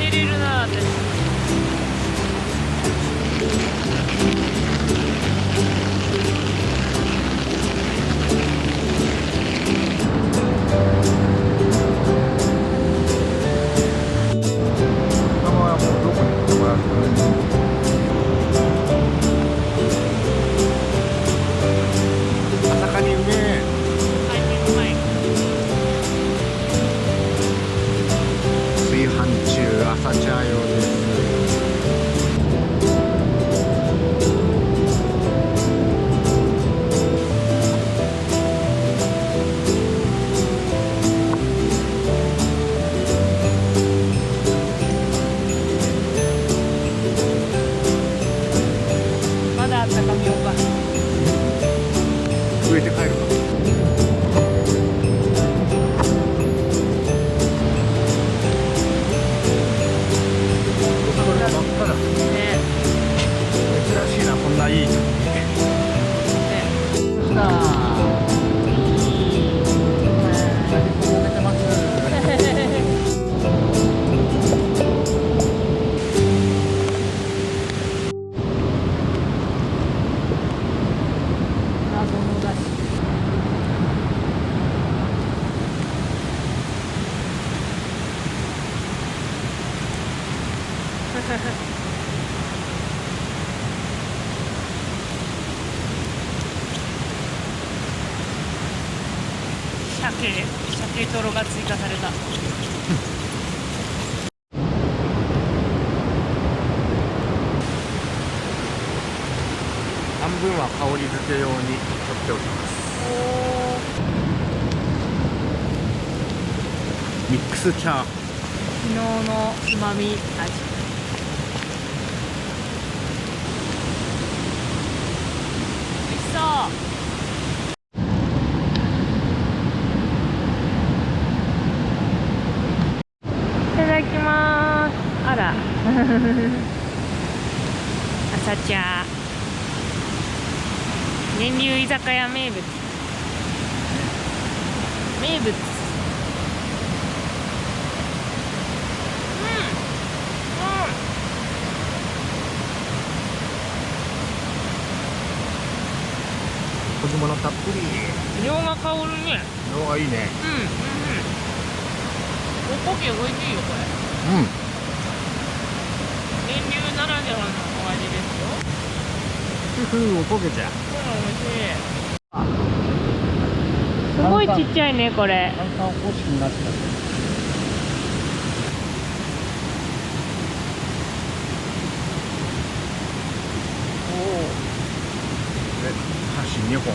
寝れるな私。朝霞にうめえ。はい、うまい。炊飯中朝茶用です。まだあったかみようか。植えて帰るか。これ真っ赤だ。ね。珍しいな、こんないい時期。ね。そしたら揉めてます。謎のだし。鮭トロが追加された。半分は香り付け用に取っておきます。ミックスチャー。昨日のつまみ味。美味しそう。いただきます。あら。朝茶。源流居酒屋名物。名物。子供のたっぷり。みょうが香るね。のがいいね。おこげ美味しいよこれ。うん。源流ならではのお味ですよ。ふふ、おこげじゃ。これ美味しい。すごいちっちゃいねこれ。炭酸方式になってた。で、箸2本。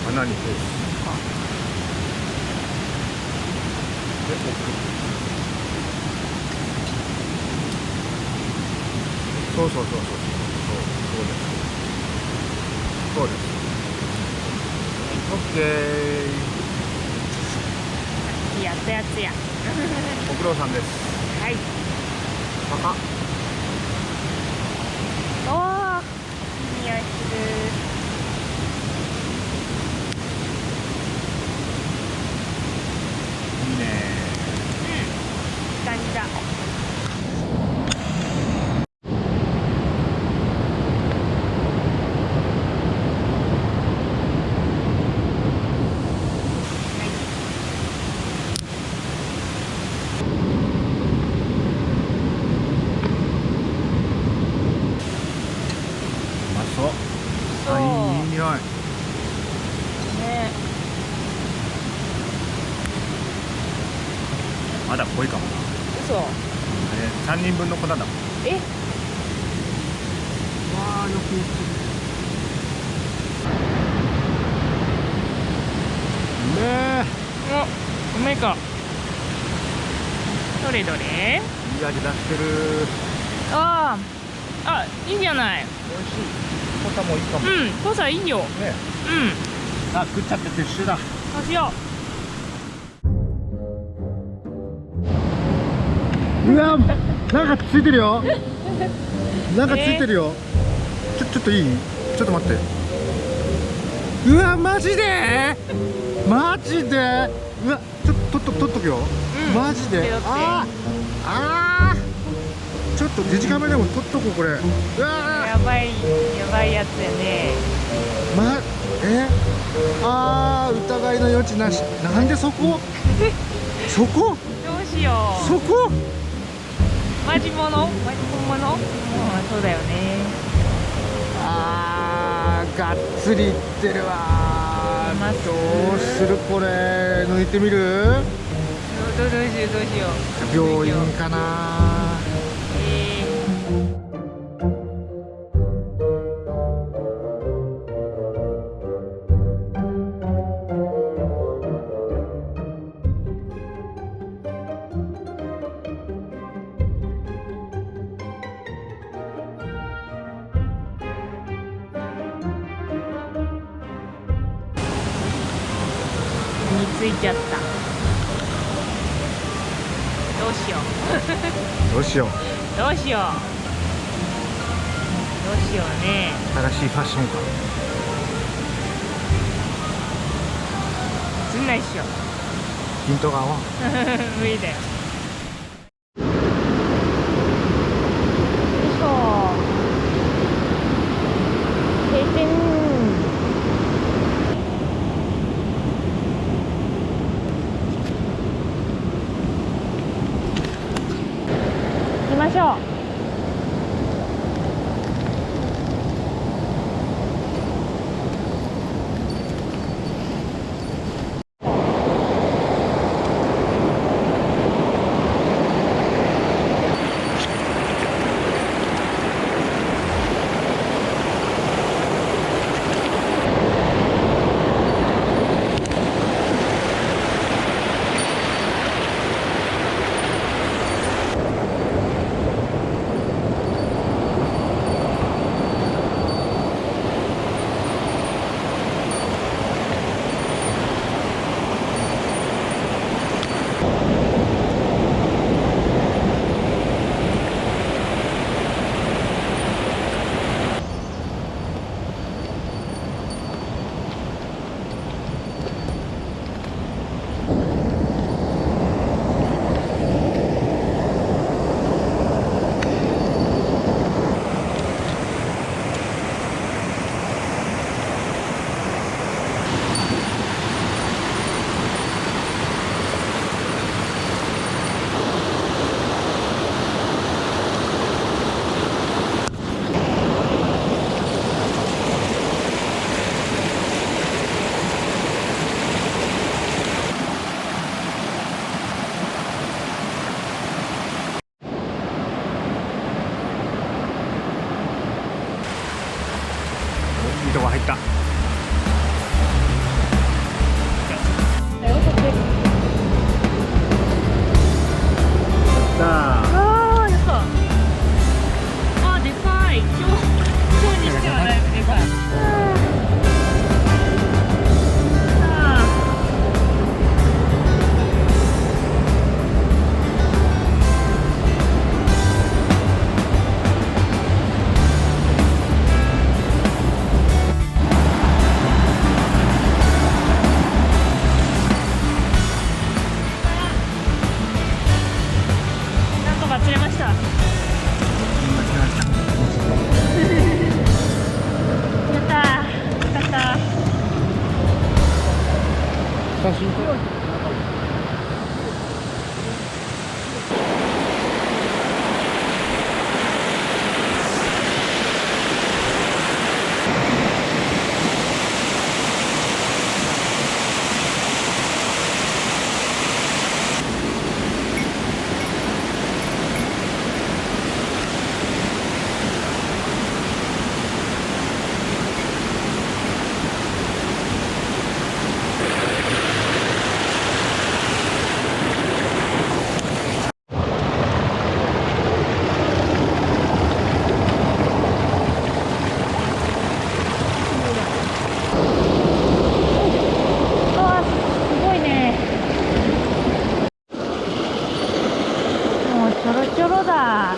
穴に通す。で、奥。そうそうそうそう。そうです。そうです。オッケー。やったやつや。ご苦労さんです。はい。パカ。おお。いい匂いする。いいね。いい感じだ。うまそう。そうあ、いい匂い。ね。まだ濃いかもな。嘘。3人分の粉だもん。え。わあ、よく言ってる。うめえ。お、うまいか。どれどれ。いい味出してる。ああ。あ、いいんじゃない。美味しい。濃さもいいかも。ね。濃さいいよ。あ、食っちゃって撤収だ。そうしようわ、なんかついてるよ。なんかついてるよ。ちょっといい？ちょっと待って。うわ、マジで？マジで？うわ、ちょっと撮っとくよ、うんマジで。撮って撮ってちょっとデジカメでも撮っとこうこれ。うわやばいやつやね。疑いの余地なし。なんでそこそこどうしよう。そこマジモノ？本物？うん、そうだよね。がっつりいってるわ。どうするこれ、抜いてみる。どうしよう。病院かな。についちゃった。どうしよう。どうしよう。どうしようね。新しいファッションか。映んないっしょ。ピントが合わん。無理だよ。よいしょ。閉店。行きましょう。いいとこ入った。さあ、あー、やった。あー、でかい。今日にしてはだいぶでかい。なんとか釣れました。やったー。よかった。写真撮ろう。あー、すごいね。もうちょろちょろだ。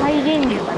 再現流だ。